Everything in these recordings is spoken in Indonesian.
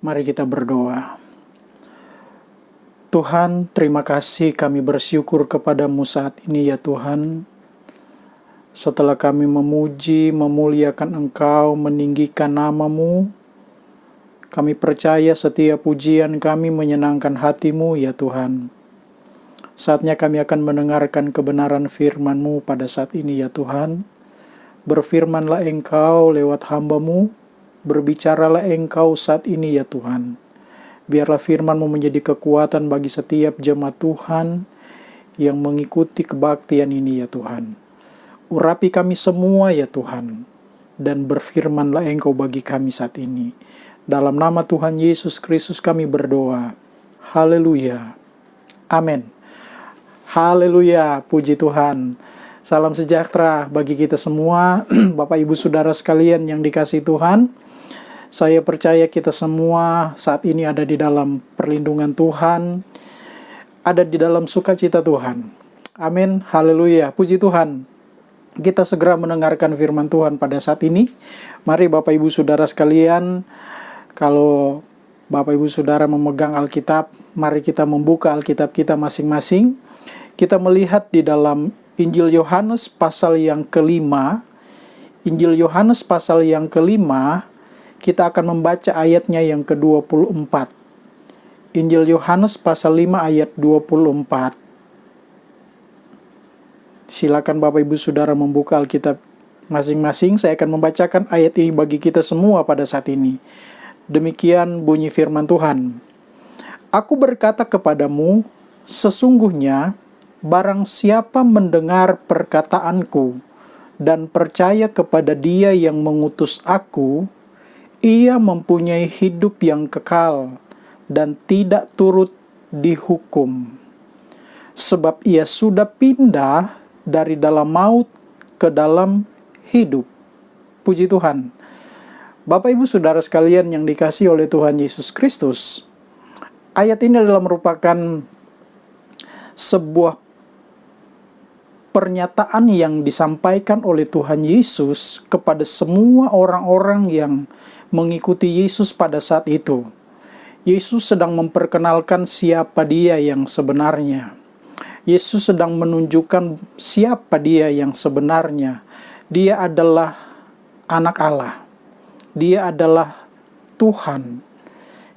Mari kita berdoa. Tuhan, terima kasih, kami bersyukur kepadamu saat ini ya Tuhan. Setelah kami memuji, memuliakan Engkau, meninggikan nama-Mu, kami percaya setiap pujian kami menyenangkan hati-Mu ya Tuhan. Saatnya kami akan mendengarkan kebenaran firman-Mu pada saat ini ya Tuhan. Berfirmanlah Engkau lewat hamba-Mu, berbicaralah Engkau saat ini ya Tuhan. Biarlah firman-Mu menjadi kekuatan bagi setiap jemaat Tuhan yang mengikuti kebaktian ini ya Tuhan. Urapi kami semua ya Tuhan, dan berfirmanlah Engkau bagi kami saat ini. Dalam nama Tuhan Yesus Kristus kami berdoa. Haleluya. Amin. Haleluya, puji Tuhan. Salam sejahtera bagi kita semua, Bapak Ibu Saudara sekalian yang dikasihi Tuhan. Saya percaya kita semua saat ini ada di dalam perlindungan Tuhan, ada di dalam sukacita Tuhan. Amin, haleluya, puji Tuhan. Kita segera mendengarkan firman Tuhan pada saat ini. Mari Bapak Ibu Saudara sekalian, kalau Bapak Ibu Saudara memegang Alkitab, mari kita membuka Alkitab kita masing-masing. Kita melihat di dalam Injil Yohanes pasal yang kelima. Injil Yohanes pasal yang kelima, kita akan membaca ayatnya yang ke-24. Injil Yohanes pasal 5 ayat 24. Silakan Bapak Ibu Saudara membuka Alkitab masing-masing. Saya akan membacakan ayat ini bagi kita semua pada saat ini. Demikian bunyi firman Tuhan. Aku berkata kepadamu, sesungguhnya barang siapa mendengar perkataanku dan percaya kepada Dia yang mengutus aku, ia mempunyai hidup yang kekal dan tidak turut dihukum. Sebab ia sudah pindah dari dalam maut ke dalam hidup. Puji Tuhan. Bapak Ibu Saudara sekalian yang dikasihi oleh Tuhan Yesus Kristus, ayat ini adalah merupakan sebuah pernyataan yang disampaikan oleh Tuhan Yesus kepada semua orang-orang yang mengikuti Yesus pada saat itu. Yesus sedang memperkenalkan siapa Dia yang sebenarnya. Yesus sedang menunjukkan siapa Dia yang sebenarnya. Dia adalah anak Allah. Dia adalah Tuhan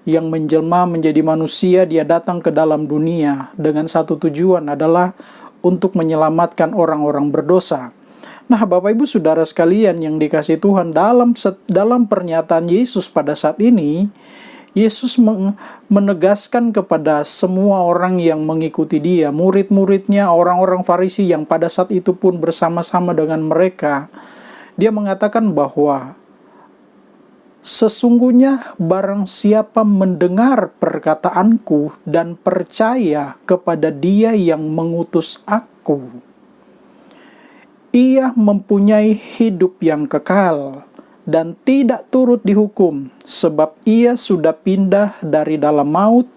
yang menjelma menjadi manusia. Dia datang ke dalam dunia dengan satu tujuan adalah untuk menyelamatkan orang-orang berdosa. Nah, Bapak Ibu Saudara sekalian yang dikasihi Tuhan, dalam pernyataan Yesus pada saat ini, Yesus menegaskan kepada semua orang yang mengikuti Dia, murid-muridnya, orang-orang Farisi yang pada saat itu pun bersama-sama dengan mereka. Dia mengatakan bahwa sesungguhnya barang siapa mendengar perkataanku dan percaya kepada Dia yang mengutus aku, ia mempunyai hidup yang kekal dan tidak turut dihukum, sebab ia sudah pindah dari dalam maut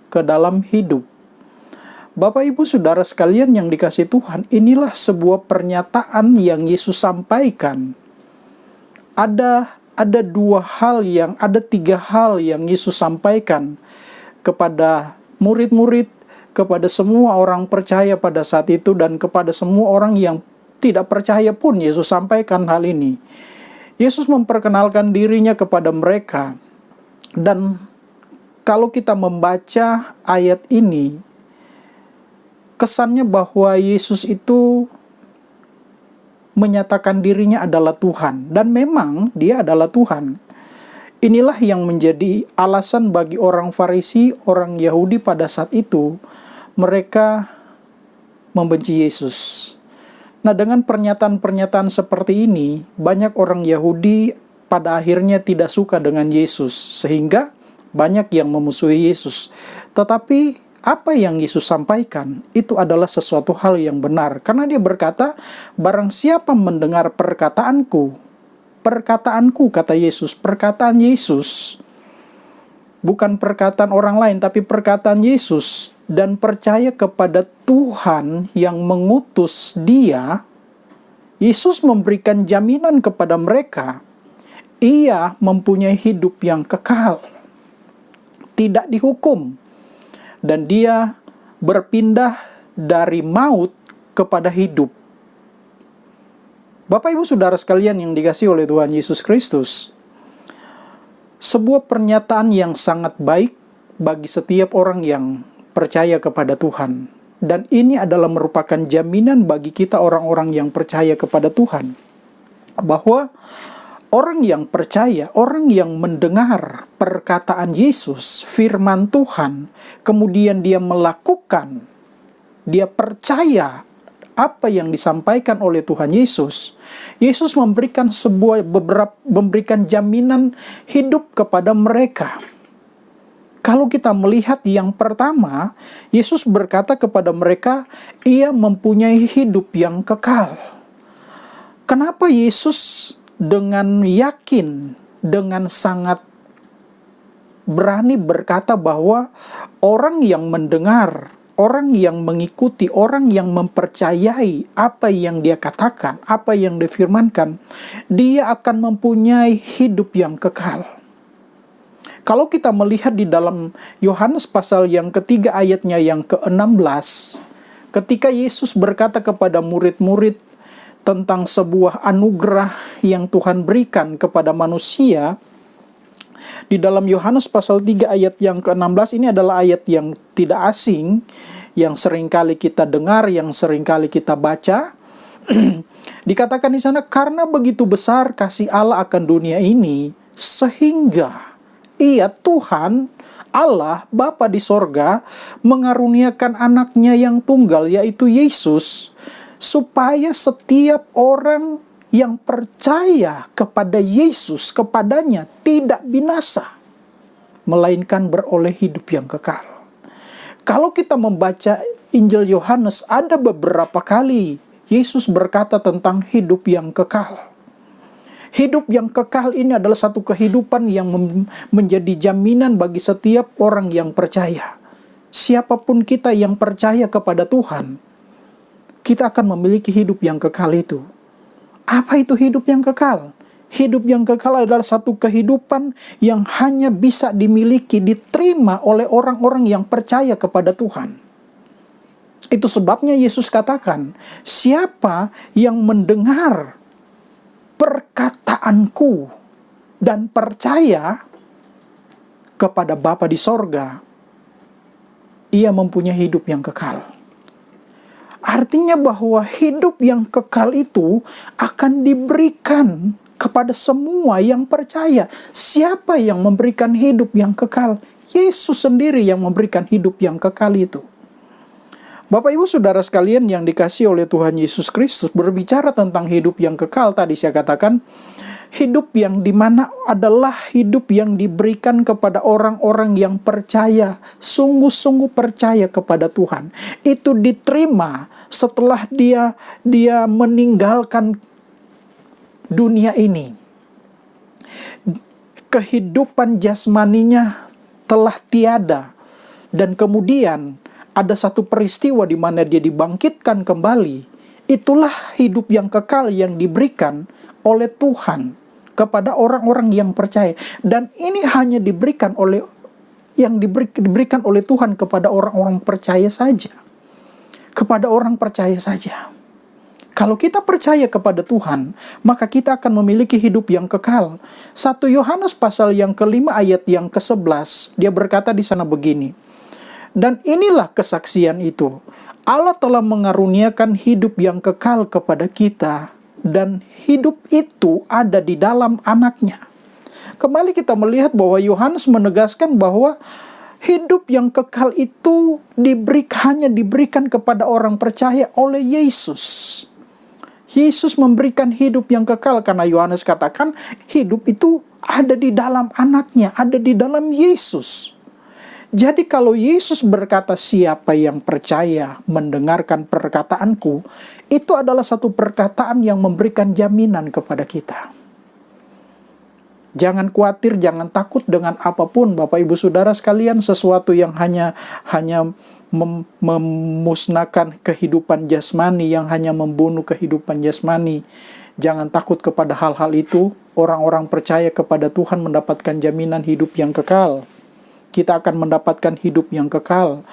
ke dalam hidup. Bapak Ibu Saudara sekalian yang dikasihi Tuhan, inilah sebuah pernyataan yang Yesus sampaikan. Ada tiga hal yang Yesus sampaikan kepada murid-murid, kepada semua orang percaya pada saat itu, dan kepada semua orang yang tidak percaya pun Yesus sampaikan hal ini. Yesus memperkenalkan dirinya kepada mereka. Dan kalau kita membaca ayat ini, kesannya bahwa Yesus itu menyatakan dirinya adalah Tuhan. Dan memang Dia adalah Tuhan. Inilah yang menjadi alasan bagi orang Farisi, orang Yahudi pada saat itu, mereka membenci Yesus. Nah, dengan pernyataan-pernyataan seperti ini, banyak orang Yahudi pada akhirnya tidak suka dengan Yesus, sehingga banyak yang memusuhi Yesus. Tetapi apa yang Yesus sampaikan itu adalah sesuatu hal yang benar, karena Dia berkata, barang siapa mendengar perkataanku, kata Yesus, perkataan Yesus, bukan perkataan orang lain, tapi perkataan Yesus, dan percaya kepada Tuhan yang mengutus Dia, Yesus memberikan jaminan kepada mereka, Ia mempunyai hidup yang kekal. tidak dihukum, dan dia berpindah dari maut kepada hidup. Bapak Ibu Saudara sekalian yang dikasihi oleh Tuhan Yesus Kristus, sebuah pernyataan yang sangat baik bagi setiap orang yang percaya kepada Tuhan. Dan ini adalah merupakan jaminan bagi kita orang-orang yang percaya kepada Tuhan, bahwa orang yang percaya, orang yang mendengar perkataan Yesus, firman Tuhan, kemudian dia melakukan, dia percaya apa yang disampaikan oleh Tuhan Yesus. Yesus memberikan memberikan jaminan hidup kepada mereka. Kalau kita melihat yang pertama, Yesus berkata kepada mereka, ia mempunyai hidup yang kekal. Kenapa Yesus dengan yakin, dengan sangat berani berkata bahwa orang yang mendengar, orang yang mengikuti, orang yang mempercayai apa yang dia katakan, apa yang difirmankan, dia akan mempunyai hidup yang kekal. Kalau kita melihat di dalam Yohanes pasal yang ketiga ayatnya yang ke-16, ketika Yesus berkata kepada murid-murid tentang sebuah anugerah yang Tuhan berikan kepada manusia, di dalam Yohanes pasal 3 ayat yang ke-16 ini adalah ayat yang tidak asing, yang seringkali kita dengar, yang seringkali kita baca. Dikatakan di sana, karena begitu besar kasih Allah akan dunia ini, sehingga Ia, Tuhan, Allah, Bapa di sorga, mengaruniakan anaknya yang tunggal, yaitu Yesus, supaya setiap orang yang percaya kepada Yesus, kepadanya, tidak binasa, melainkan beroleh hidup yang kekal. Kalau kita membaca Injil Yohanes, ada beberapa kali Yesus berkata tentang hidup yang kekal. Hidup yang kekal ini adalah satu kehidupan yang menjadi jaminan bagi setiap orang yang percaya. Siapapun kita yang percaya kepada Tuhan, kita akan memiliki hidup yang kekal itu. Apa itu hidup yang kekal? Hidup yang kekal adalah satu kehidupan yang hanya bisa dimiliki, diterima oleh orang-orang yang percaya kepada Tuhan. Itu sebabnya Yesus katakan, siapa yang mendengar perkataanku dan percaya kepada Bapa di sorga, ia mempunyai hidup yang kekal. Artinya bahwa hidup yang kekal itu akan diberikan kepada semua yang percaya. Siapa yang memberikan hidup yang kekal? Yesus sendiri yang memberikan hidup yang kekal itu. Bapak Ibu Saudara sekalian yang dikasihi oleh Tuhan Yesus Kristus, berbicara tentang hidup yang kekal, tadi saya katakan, hidup yang dimana adalah hidup yang diberikan kepada orang-orang yang percaya, sungguh-sungguh percaya kepada Tuhan. Itu diterima setelah dia meninggalkan dunia ini. Kehidupan jasmaninya telah tiada, dan kemudian ada satu peristiwa di mana dia dibangkitkan kembali. Itulah hidup yang kekal yang diberikan oleh Tuhan kepada orang-orang yang percaya. Dan ini hanya diberikan oleh diberikan oleh Tuhan kepada orang-orang percaya saja. Kepada orang percaya saja. Kalau kita percaya kepada Tuhan, maka kita akan memiliki hidup yang kekal. 1 Yohanes pasal yang ke-5 ayat yang ke-11, dia berkata di sana begini, dan inilah kesaksian itu, Allah telah mengaruniakan hidup yang kekal kepada kita, dan hidup itu ada di dalam anaknya. Kembali kita melihat bahwa Yohanes menegaskan bahwa hidup yang kekal itu hanya diberikan kepada orang percaya oleh Yesus. Yesus memberikan hidup yang kekal karena Yohanes katakan hidup itu ada di dalam anaknya, ada di dalam Yesus. Jadi kalau Yesus berkata siapa yang percaya mendengarkan perkataanku, itu adalah satu perkataan yang memberikan jaminan kepada kita. Jangan khawatir, jangan takut dengan apapun Bapak Ibu Saudara sekalian, sesuatu yang hanya memusnahkan kehidupan jasmani, yang hanya membunuh kehidupan jasmani. Jangan takut kepada hal-hal itu. Orang-orang percaya kepada Tuhan mendapatkan jaminan hidup yang kekal. kita akan mendapatkan hidup yang kekal.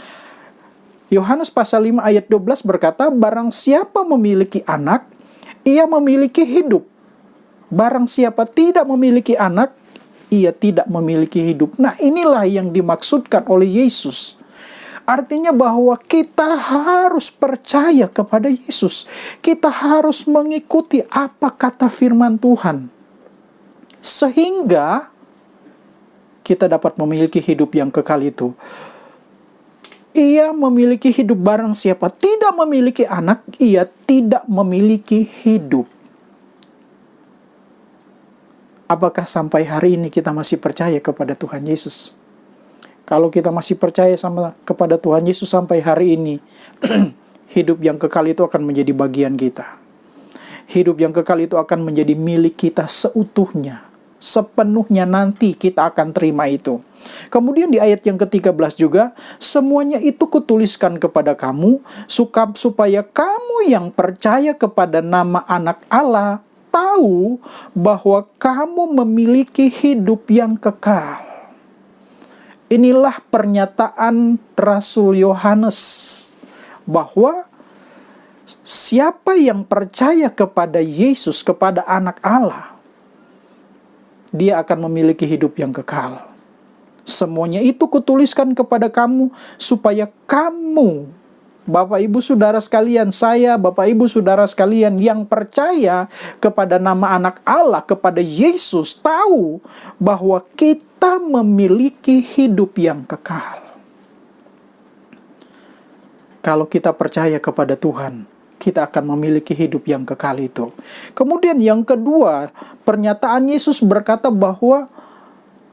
Yohanes pasal 5 ayat 12 berkata, barang siapa memiliki anak, ia memiliki hidup. Barang siapa tidak memiliki anak, ia tidak memiliki hidup. Nah, inilah yang dimaksudkan oleh Yesus. Artinya bahwa kita harus percaya kepada Yesus. Kita harus mengikuti apa kata firman Tuhan. Sehingga kita dapat memiliki hidup yang kekal itu. Ia memiliki hidup, barang siapa tidak memiliki anak, ia tidak memiliki hidup. Apakah sampai hari ini kita masih percaya kepada Tuhan Yesus? Kalau kita masih percaya kepada Tuhan Yesus sampai hari ini, hidup yang kekal itu akan menjadi bagian kita. Hidup yang kekal itu akan menjadi milik kita seutuhnya. Sepenuhnya nanti kita akan terima itu. Kemudian di ayat yang ke-13 juga, semuanya itu kutuliskan kepada kamu, supaya kamu yang percaya kepada nama anak Allah, tahu bahwa kamu memiliki hidup yang kekal. Inilah pernyataan Rasul Yohanes, bahwa siapa yang percaya kepada Yesus, kepada anak Allah, dia akan memiliki hidup yang kekal. Semuanya itu kutuliskan kepada kamu, supaya kamu, Bapak Ibu Saudara sekalian, saya, Bapak Ibu Saudara sekalian yang percaya kepada nama anak Allah, kepada Yesus, tahu bahwa kita memiliki hidup yang kekal. Kalau kita percaya kepada Tuhan, kita akan memiliki hidup yang kekal itu. Kemudian yang kedua, pernyataan Yesus berkata bahwa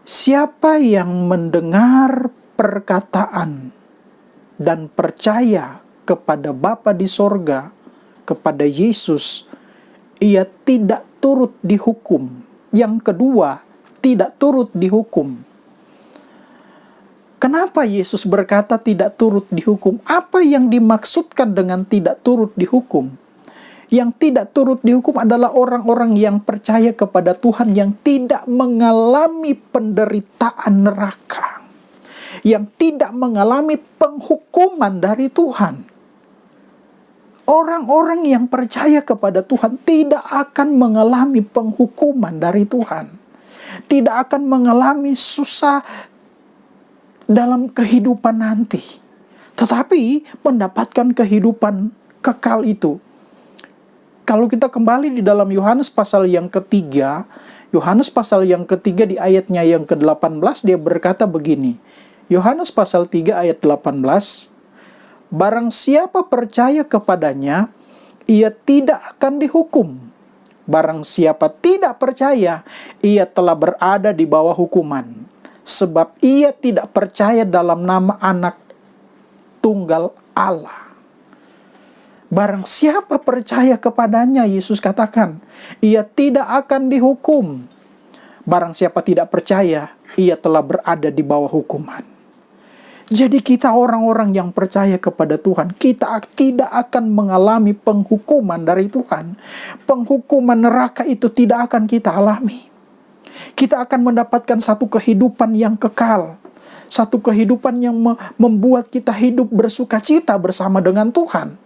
siapa yang mendengar perkataan dan percaya kepada Bapa di sorga, kepada Yesus, ia tidak turut dihukum. Yang kedua, tidak turut dihukum. Kenapa Yesus berkata tidak turut dihukum? Apa yang dimaksudkan dengan tidak turut dihukum? Yang tidak turut dihukum adalah orang-orang yang percaya kepada Tuhan, yang tidak mengalami penderitaan neraka, yang tidak mengalami penghukuman dari Tuhan. Orang-orang yang percaya kepada Tuhan tidak akan mengalami penghukuman dari Tuhan, tidak akan mengalami susah dalam kehidupan nanti, tetapi mendapatkan kehidupan kekal itu. Kalau kita kembali di dalam Yohanes pasal yang ketiga, Yohanes pasal yang ketiga di ayatnya yang ke-18, dia berkata begini. Yohanes pasal 3 ayat 18, barang siapa percaya kepadanya, ia tidak akan dihukum. Barang siapa tidak percaya, ia telah berada di bawah hukuman. Sebab ia tidak percaya dalam nama anak tunggal Allah. Barang siapa percaya kepadanya, Yesus katakan, ia tidak akan dihukum. Barang siapa tidak percaya, ia telah berada di bawah hukuman. Jadi kita orang-orang yang percaya kepada Tuhan, kita tidak akan mengalami penghukuman dari Tuhan. Penghukuman neraka itu tidak akan kita alami. Kita akan mendapatkan satu kehidupan yang kekal. Satu kehidupan yang membuat kita hidup bersukacita bersama dengan Tuhan.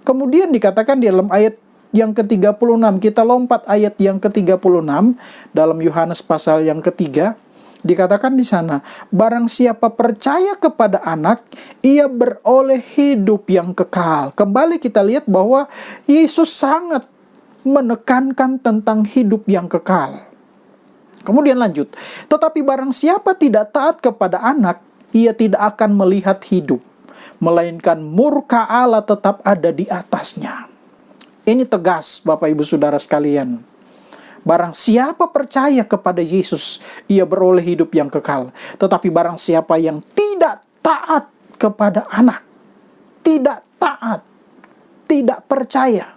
Kemudian dikatakan di dalam ayat yang ke-36, kita lompat ayat yang ke-36 dalam Yohanes pasal yang ketiga, dikatakan di sana, barang siapa percaya kepada anak, ia beroleh hidup yang kekal. Kembali kita lihat bahwa Yesus sangat menekankan tentang hidup yang kekal. Kemudian lanjut, tetapi barang siapa tidak taat kepada anak, ia tidak akan melihat hidup, melainkan murka Allah tetap ada di atasnya. Ini tegas, Bapak Ibu Saudara sekalian. Barang siapa percaya kepada Yesus, ia beroleh hidup yang kekal. Tetapi barang siapa yang tidak taat kepada anak, tidak taat, tidak percaya,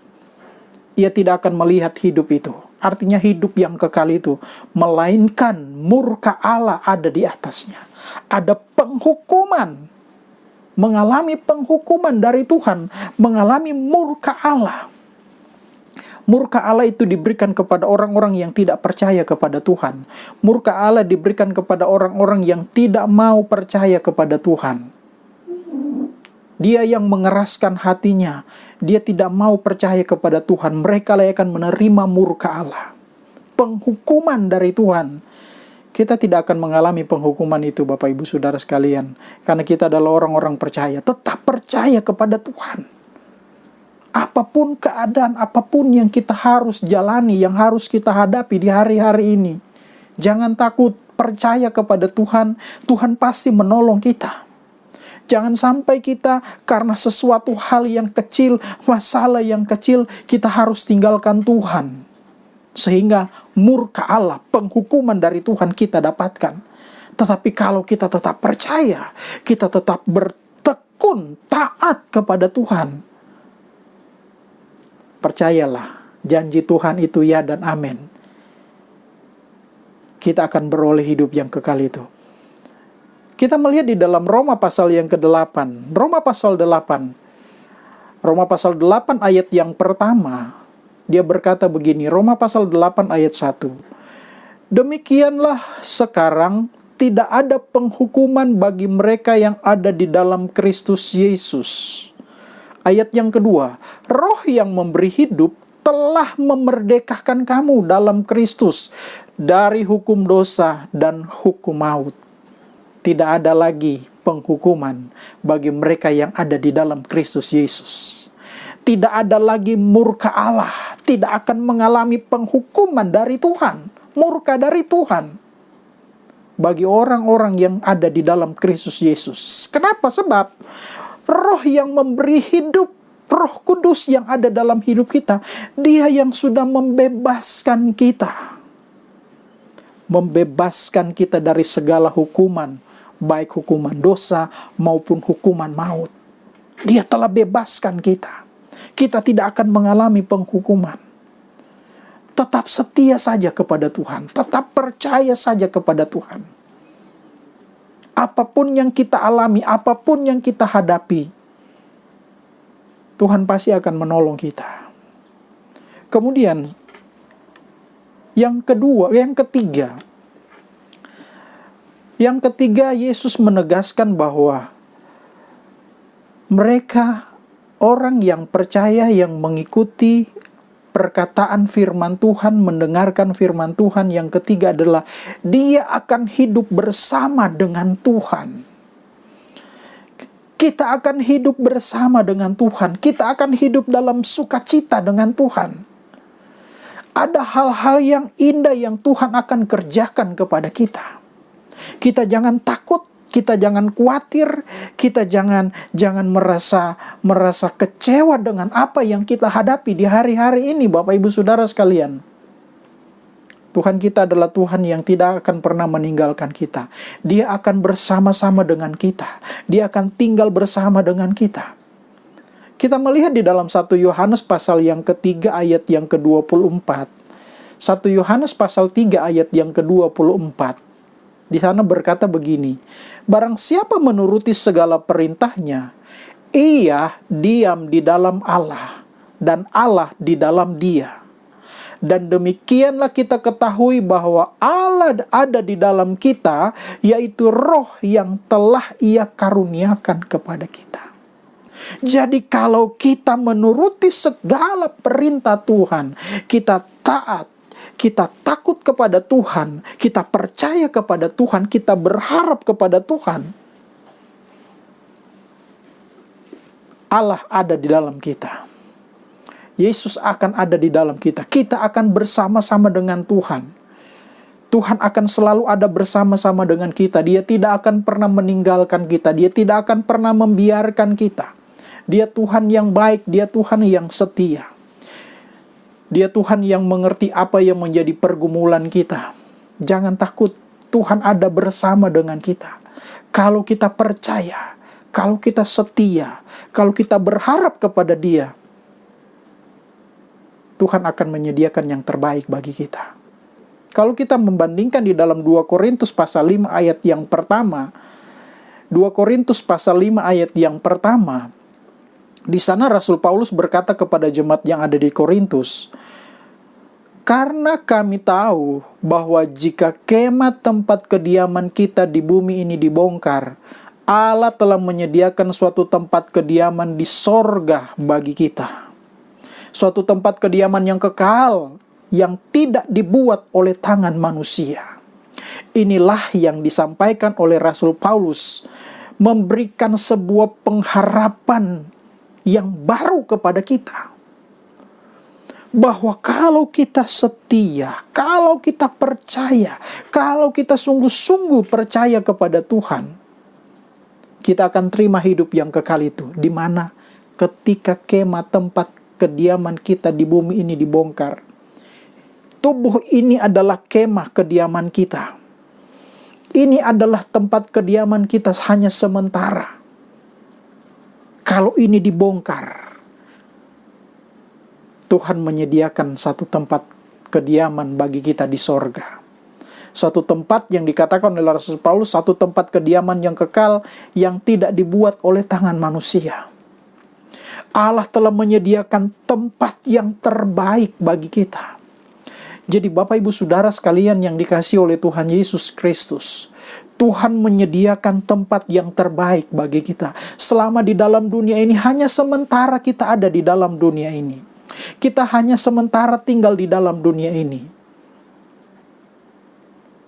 ia tidak akan melihat hidup itu. Artinya hidup yang kekal itu, melainkan murka Allah ada di atasnya. Ada penghukuman, mengalami penghukuman dari Tuhan, mengalami murka Allah. Murka Allah itu diberikan kepada orang-orang yang tidak percaya kepada Tuhan. Murka Allah diberikan kepada orang-orang yang tidak mau percaya kepada Tuhan. Dia yang mengeraskan hatinya, dia tidak mau percaya kepada Tuhan. Mereka lah yang akan menerima murka Allah, penghukuman dari Tuhan. Kita tidak akan mengalami penghukuman itu, Bapak Ibu Saudara sekalian, karena kita adalah orang-orang percaya. Tetap percaya kepada Tuhan. Apapun keadaan, apapun yang kita harus jalani, yang harus kita hadapi di hari-hari ini, jangan takut, percaya kepada Tuhan. Tuhan pasti menolong kita. Jangan sampai kita karena sesuatu hal yang kecil, masalah yang kecil, kita harus tinggalkan Tuhan. Sehingga murka Allah, penghukuman dari Tuhan kita dapatkan. Tetapi kalau kita tetap percaya, kita tetap bertekun, taat kepada Tuhan, percayalah, janji Tuhan itu ya dan amin. Kita akan beroleh hidup yang kekal itu. Kita melihat di dalam Roma pasal yang ke-8. Roma pasal 8. Roma pasal 8 ayat yang pertama. Dia berkata begini, Roma pasal 8 ayat 1. Demikianlah sekarang tidak ada penghukuman bagi mereka yang ada di dalam Kristus Yesus. Ayat yang kedua, Roh yang memberi hidup telah memerdekakan kamu dalam Kristus dari hukum dosa dan hukum maut. Tidak ada lagi penghukuman bagi mereka yang ada di dalam Kristus Yesus. Tidak ada lagi murka Allah, tidak akan mengalami penghukuman dari Tuhan, murka dari Tuhan bagi orang-orang yang ada di dalam Kristus Yesus. Kenapa? Sebab Roh yang memberi hidup, Roh Kudus yang ada dalam hidup kita, Dia yang sudah membebaskan kita. Membebaskan kita dari segala hukuman, baik hukuman dosa maupun hukuman maut. Dia telah bebaskan kita. Kita tidak akan mengalami penghukuman. Tetap setia saja kepada Tuhan, tetap percaya saja kepada Tuhan. Apapun yang kita alami, apapun yang kita hadapi, Tuhan pasti akan menolong kita. Kemudian, yang ketiga, Yesus menegaskan bahwa mereka, orang yang percaya, yang mengikuti perkataan firman Tuhan, mendengarkan firman Tuhan. Yang ketiga adalah dia akan hidup bersama dengan Tuhan. Kita akan hidup bersama dengan Tuhan. Kita akan hidup dalam sukacita dengan Tuhan. Ada hal-hal yang indah yang Tuhan akan kerjakan kepada kita. Kita jangan takut, kita jangan khawatir, kita jangan merasa kecewa dengan apa yang kita hadapi di hari-hari ini, Bapak Ibu Saudara sekalian. Tuhan kita adalah Tuhan yang tidak akan pernah meninggalkan kita. Dia akan bersama-sama dengan kita. Dia akan tinggal bersama dengan kita. Kita melihat di dalam 1 Yohanes pasal yang ketiga ayat yang ke-24. 1 Yohanes pasal 3 ayat yang ke-24. Di sana berkata begini, barang siapa menuruti segala perintahnya, ia diam di dalam Allah, dan Allah di dalam dia. Dan demikianlah kita ketahui bahwa Allah ada di dalam kita, yaitu Roh yang telah Ia karuniakan kepada kita. Jadi kalau kita menuruti segala perintah Tuhan, kita taat, kita takut kepada Tuhan, kita percaya kepada Tuhan, kita berharap kepada Tuhan, Allah ada di dalam kita. Yesus akan ada di dalam kita. Kita akan bersama-sama dengan Tuhan. Tuhan akan selalu ada bersama-sama dengan kita. Dia tidak akan pernah meninggalkan kita. Dia tidak akan pernah membiarkan kita. Dia Tuhan yang baik, Dia Tuhan yang setia. Dia Tuhan yang mengerti apa yang menjadi pergumulan kita. Jangan takut, Tuhan ada bersama dengan kita. Kalau kita percaya, kalau kita setia, kalau kita berharap kepada Dia, Tuhan akan menyediakan yang terbaik bagi kita. Kalau kita membandingkan di dalam 2 Korintus pasal 5 ayat yang pertama, 2 Korintus pasal 5 ayat yang pertama, Di sana Rasul Paulus berkata kepada jemaat yang ada di Korintus, "Karena kami tahu bahwa jika kemah tempat kediaman kita di bumi ini dibongkar, Allah telah menyediakan suatu tempat kediaman di sorga bagi kita. Suatu tempat kediaman yang kekal, yang tidak dibuat oleh tangan manusia." Inilah yang disampaikan oleh Rasul Paulus, memberikan sebuah pengharapan yang baru kepada kita. Bahwa kalau kita setia, kalau kita percaya, kalau kita sungguh-sungguh percaya kepada Tuhan, kita akan terima hidup yang kekal itu. Di mana ketika kemah tempat kediaman kita di bumi ini dibongkar, tubuh ini adalah kemah kediaman kita. Ini adalah tempat kediaman kita hanya sementara. Kalau ini dibongkar, Tuhan menyediakan satu tempat kediaman bagi kita di sorga. Suatu tempat yang dikatakan oleh Rasul Paulus, satu tempat kediaman yang kekal, yang tidak dibuat oleh tangan manusia. Allah telah menyediakan tempat yang terbaik bagi kita. Jadi Bapak Ibu Saudara sekalian yang dikasihi oleh Tuhan Yesus Kristus, Tuhan menyediakan tempat yang terbaik bagi kita. Selama di dalam dunia ini, hanya sementara kita ada di dalam dunia ini. Kita hanya sementara tinggal di dalam dunia ini.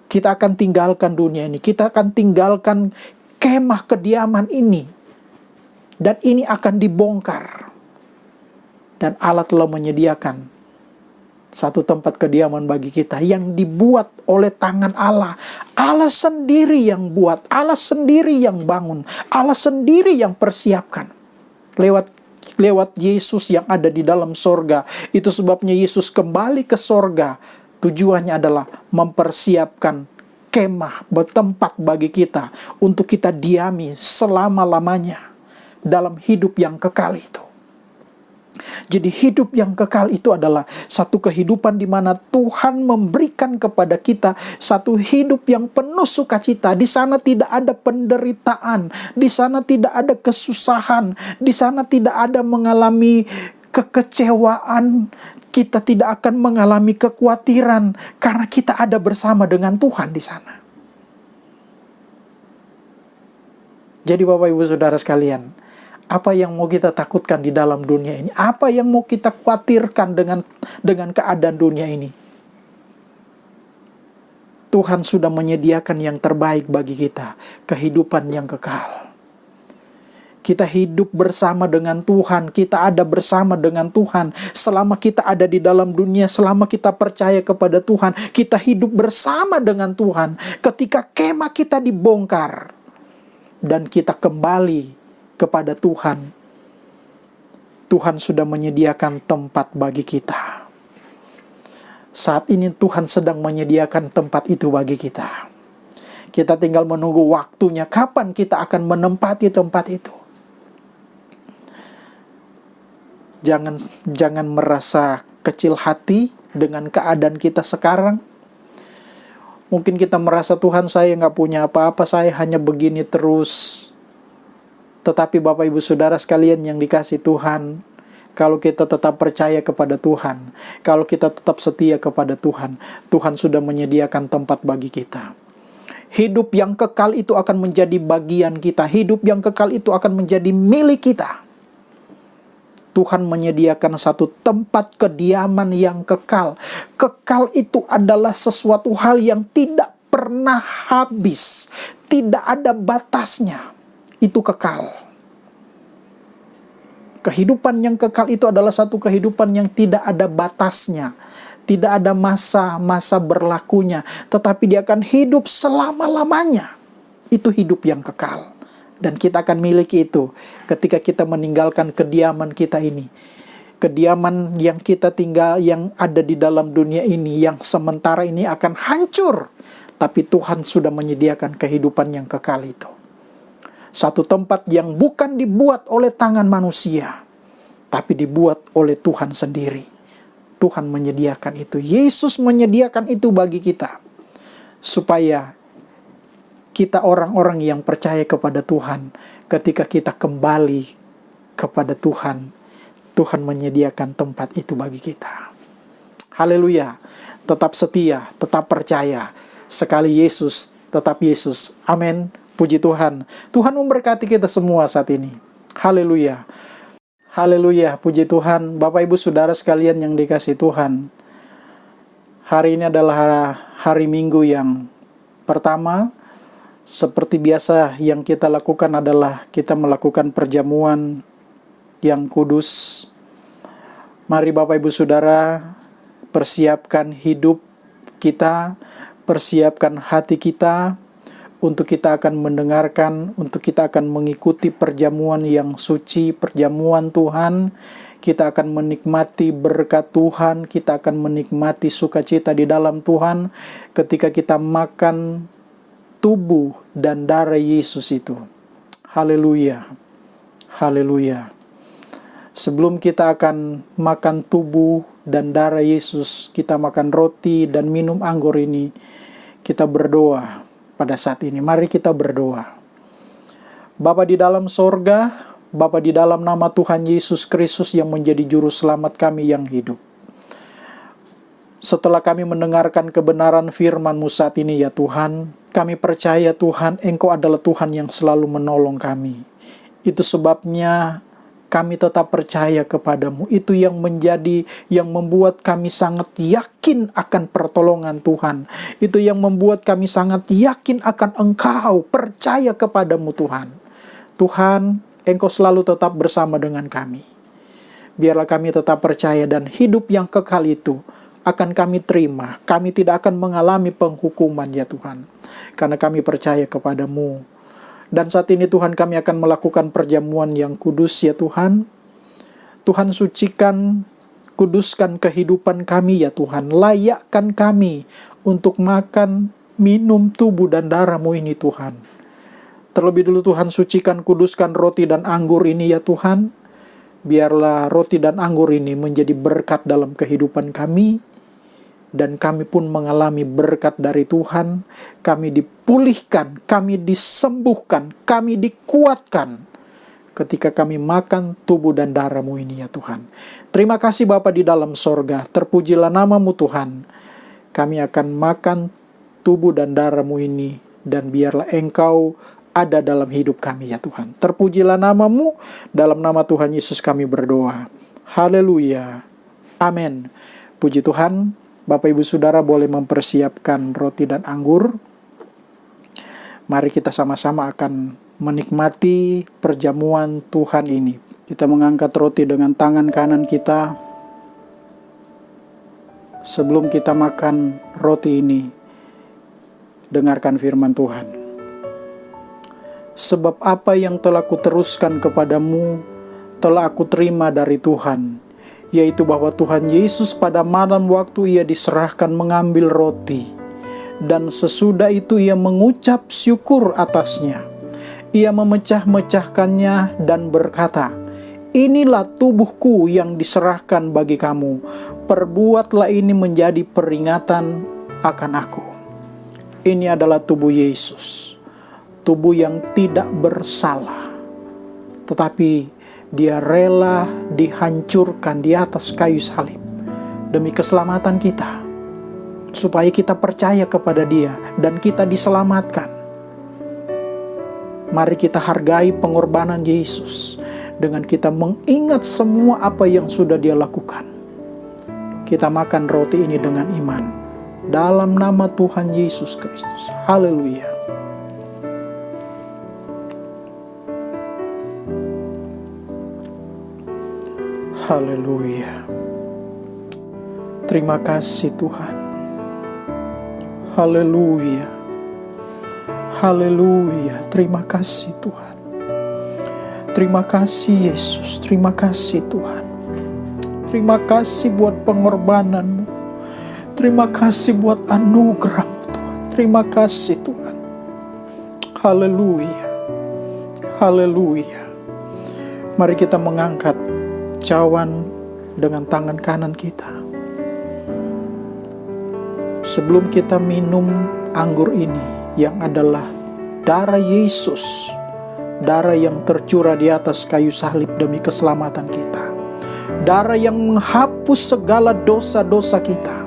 Kita akan tinggalkan dunia ini. Kita akan tinggalkan kemah kediaman ini. Dan ini akan dibongkar. Dan Allah telah menyediakan satu tempat kediaman bagi kita yang dibuat oleh tangan Allah. Allah sendiri yang buat, Allah sendiri yang bangun, Allah sendiri yang persiapkan. Lewat Yesus yang ada di dalam sorga. Itu sebabnya Yesus kembali ke sorga. Tujuannya adalah mempersiapkan kemah, tempat bagi kita untuk kita diami selama-lamanya dalam hidup yang kekal itu. Jadi hidup yang kekal itu adalah satu kehidupan di mana Tuhan memberikan kepada kita satu hidup yang penuh sukacita. Di sana tidak ada penderitaan, di sana tidak ada kesusahan, di sana tidak ada mengalami kekecewaan, kita tidak akan mengalami kekhawatiran karena kita ada bersama dengan Tuhan di sana. Jadi Bapak Ibu Saudara sekalian, apa yang mau kita takutkan di dalam dunia ini? Apa yang mau kita khawatirkan dengan keadaan dunia ini? Tuhan sudah menyediakan yang terbaik bagi kita, kehidupan yang kekal. Kita hidup bersama dengan Tuhan, kita ada bersama dengan Tuhan. Selama kita ada di dalam dunia, selama kita percaya kepada Tuhan, kita hidup bersama dengan Tuhan. Ketika kemah kita dibongkar dan kita kembali kepada Tuhan, Tuhan sudah menyediakan tempat bagi kita. Saat ini Tuhan sedang menyediakan tempat itu bagi kita. Kita tinggal menunggu waktunya, kapan kita akan menempati tempat itu. Jangan merasa kecil hati dengan keadaan kita sekarang. Mungkin kita merasa, Tuhan, saya nggak punya apa-apa, saya hanya begini terus. Tetapi Bapak Ibu Saudara sekalian yang dikasihi Tuhan, kalau kita tetap percaya kepada Tuhan, kalau kita tetap setia kepada Tuhan, Tuhan sudah menyediakan tempat bagi kita. Hidup yang kekal itu akan menjadi bagian kita. Hidup yang kekal itu akan menjadi milik kita. Tuhan menyediakan satu tempat kediaman yang kekal. Kekal itu adalah sesuatu hal yang tidak pernah habis, tidak ada batasnya. Itu kekal. Kehidupan yang kekal itu adalah satu kehidupan yang tidak ada batasnya, tidak ada masa berlakunya, tetapi dia akan hidup selama-lamanya. Itu hidup yang kekal. Dan kita akan miliki itu ketika kita meninggalkan kediaman kita ini. Kediaman yang kita tinggal, yang ada di dalam dunia ini, yang sementara ini akan hancur. Tapi Tuhan sudah menyediakan kehidupan yang kekal itu. Satu tempat yang bukan dibuat oleh tangan manusia, tapi dibuat oleh Tuhan sendiri. Tuhan menyediakan itu. Yesus menyediakan itu bagi kita. Supaya kita orang-orang yang percaya kepada Tuhan, ketika kita kembali kepada Tuhan, Tuhan menyediakan tempat itu bagi kita. Haleluya. Tetap setia, tetap percaya. Sekali Yesus, tetap Yesus. Amin. Puji Tuhan. Tuhan memberkati kita semua saat ini. Haleluya. Haleluya. Puji Tuhan. Bapak Ibu Saudara sekalian yang dikasihi Tuhan. Hari ini adalah hari Minggu yang pertama. Seperti biasa yang kita lakukan adalah kita melakukan perjamuan yang kudus. Mari Bapak Ibu Saudara, persiapkan hidup kita, persiapkan hati kita, untuk kita akan mendengarkan, untuk kita akan mengikuti perjamuan yang suci, perjamuan Tuhan. Kita akan menikmati berkat Tuhan, kita akan menikmati sukacita di dalam Tuhan ketika kita makan tubuh dan darah Yesus itu. Haleluya. Haleluya. Sebelum kita akan makan tubuh dan darah Yesus, kita makan roti dan minum anggur ini, kita berdoa pada saat ini. Mari kita berdoa. Bapa di dalam sorga, Bapa di dalam nama Tuhan Yesus Kristus yang menjadi juru selamat kami yang hidup. Setelah kami mendengarkan kebenaran firman-Mu saat ini ya Tuhan, kami percaya Tuhan, Engkau adalah Tuhan yang selalu menolong kami. Itu sebabnya kami tetap percaya kepadamu. Itu yang membuat kami sangat yakin akan pertolongan Tuhan. Itu yang membuat kami sangat yakin akan Engkau, percaya kepadamu Tuhan. Tuhan, Engkau selalu tetap bersama dengan kami. Biarlah kami tetap percaya dan hidup yang kekal itu akan kami terima. Kami tidak akan mengalami penghukuman ya Tuhan, karena kami percaya kepadamu. Dan saat ini Tuhan, kami akan melakukan perjamuan yang kudus ya Tuhan. Tuhan, sucikan, kuduskan kehidupan kami ya Tuhan. Layakkan kami untuk makan, minum tubuh dan darah-Mu ini Tuhan. Terlebih dulu Tuhan, sucikan, kuduskan roti dan anggur ini ya Tuhan. Biarlah roti dan anggur ini menjadi berkat dalam kehidupan kami. Dan kami pun mengalami berkat dari Tuhan. Kami dipulihkan, kami disembuhkan, kami dikuatkan ketika kami makan tubuh dan darah-Mu ini ya Tuhan. Terima kasih Bapa di dalam sorga. Terpujilah nama-Mu Tuhan. Kami akan makan tubuh dan darah-Mu ini, dan biarlah Engkau ada dalam hidup kami ya Tuhan. Terpujilah nama-Mu. Dalam nama Tuhan Yesus kami berdoa. Haleluya. Amin. Puji Tuhan. Bapak Ibu Saudara boleh mempersiapkan roti dan anggur. Mari kita sama-sama akan menikmati perjamuan Tuhan ini. Kita mengangkat roti dengan tangan kanan kita. Sebelum kita makan roti ini, dengarkan firman Tuhan. Sebab apa yang telah kuteruskan kepadamu, telah aku terima dari Tuhan, yaitu bahwa Tuhan Yesus pada malam waktu Ia diserahkan mengambil roti, dan sesudah itu Ia mengucap syukur atasnya. Ia memecah-mecahkannya dan berkata, "Inilah tubuhku yang diserahkan bagi kamu. Perbuatlah ini menjadi peringatan akan aku." Ini adalah tubuh Yesus, tubuh yang tidak bersalah, tetapi Dia rela dihancurkan di atas kayu salib demi keselamatan kita, supaya kita percaya kepada Dia dan kita diselamatkan. Mari kita hargai pengorbanan Yesus dengan kita mengingat semua apa yang sudah Dia lakukan. Kita makan roti ini dengan iman dalam nama Tuhan Yesus Kristus. Haleluya. Haleluya. Terima kasih Tuhan. Haleluya. Haleluya. Terima kasih Tuhan. Terima kasih Yesus. Terima kasih Tuhan. Terima kasih buat pengorbanan-Mu. Terima kasih buat anugerah-Mu Tuhan. Terima kasih Tuhan. Haleluya. Haleluya. Mari kita mengangkat cawan dengan tangan kanan kita. Sebelum kita minum anggur ini yang adalah darah Yesus, darah yang tercurah di atas kayu salib demi keselamatan kita. Darah yang menghapus segala dosa-dosa kita.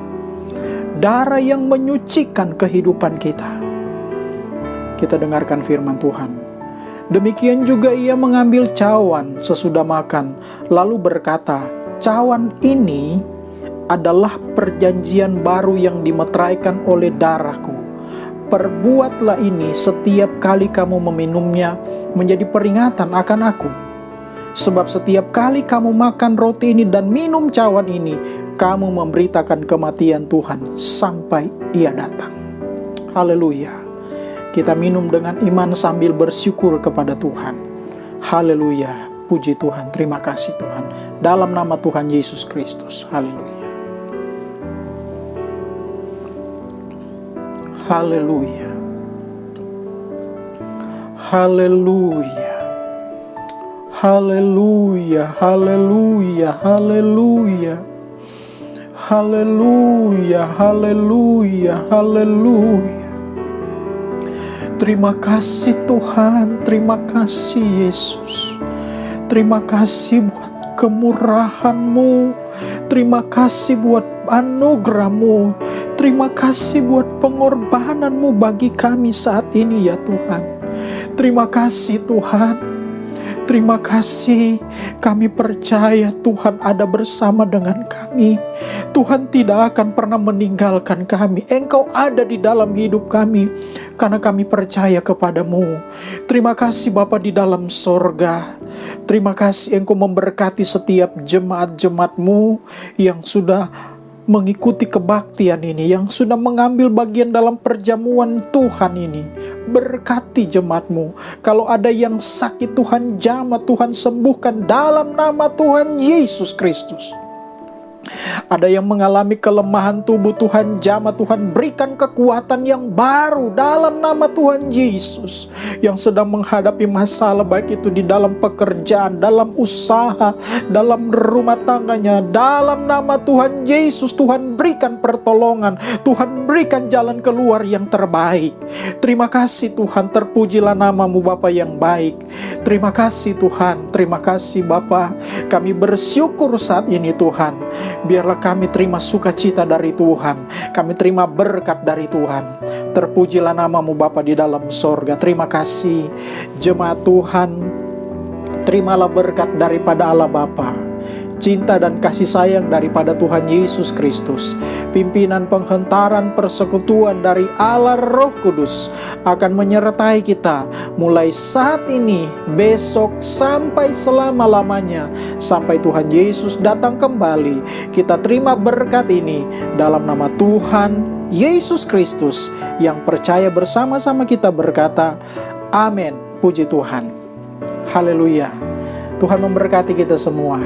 Darah yang menyucikan kehidupan kita. Kita dengarkan firman Tuhan. Demikian juga ia mengambil cawan sesudah makan, lalu berkata, cawan ini adalah perjanjian baru yang dimeteraikan oleh darahku. Perbuatlah ini setiap kali kamu meminumnya menjadi peringatan akan aku. Sebab setiap kali kamu makan roti ini dan minum cawan ini, kamu memberitakan kematian Tuhan sampai ia datang. Haleluya. Kita minum dengan iman sambil bersyukur kepada Tuhan. Haleluya. Puji Tuhan. Terima kasih Tuhan. Dalam nama Tuhan Yesus Kristus. Haleluya. Haleluya. Haleluya. Haleluya, haleluya, haleluya. Haleluya, haleluya, haleluya. Terima kasih Tuhan, terima kasih Yesus. Terima kasih buat kemurahan-Mu. Terima kasih buat anugerah-Mu. Terima kasih buat pengorbanan-Mu bagi kami saat ini ya Tuhan. Terima kasih Tuhan. Terima kasih, kami percaya Tuhan ada bersama dengan kami. Tuhan tidak akan pernah meninggalkan kami. Engkau ada di dalam hidup kami, karena kami percaya kepadamu. Terima kasih Bapa di dalam sorga. Terima kasih Engkau memberkati setiap jemaat-jemaat-Mu yang sudah mengikuti kebaktian ini, yang sudah mengambil bagian dalam perjamuan Tuhan ini. Berkati jemaat-Mu. Kalau ada yang sakit, Tuhan jamah, Tuhan sembuhkan dalam nama Tuhan Yesus Kristus. Ada yang mengalami kelemahan tubuh, Tuhan jamah, Tuhan berikan kekuatan yang baru dalam nama Tuhan Yesus. Yang sedang menghadapi masalah, baik itu di dalam pekerjaan, dalam usaha, dalam rumah tangganya, dalam nama Tuhan Yesus, Tuhan berikan pertolongan, Tuhan berikan jalan keluar yang terbaik. Terima kasih Tuhan, terpujilah nama-Mu Bapa yang baik. Terima kasih Tuhan, terima kasih Bapa. Kami bersyukur saat ini Tuhan. Biarlah kami terima sukacita dari Tuhan. Kami terima berkat dari Tuhan. Terpujilah nama-Mu Bapa di dalam sorga. Terima kasih jemaat Tuhan. Terimalah berkat daripada Allah Bapa, cinta dan kasih sayang daripada Tuhan Yesus Kristus, pimpinan penghentaran persekutuan dari Allah Roh Kudus akan menyertai kita mulai saat ini, besok, sampai selama-lamanya, sampai Tuhan Yesus datang kembali. Kita terima berkat ini dalam nama Tuhan Yesus Kristus, yang percaya bersama-sama kita berkata, amin. Puji Tuhan. Haleluya. Tuhan memberkati kita semua.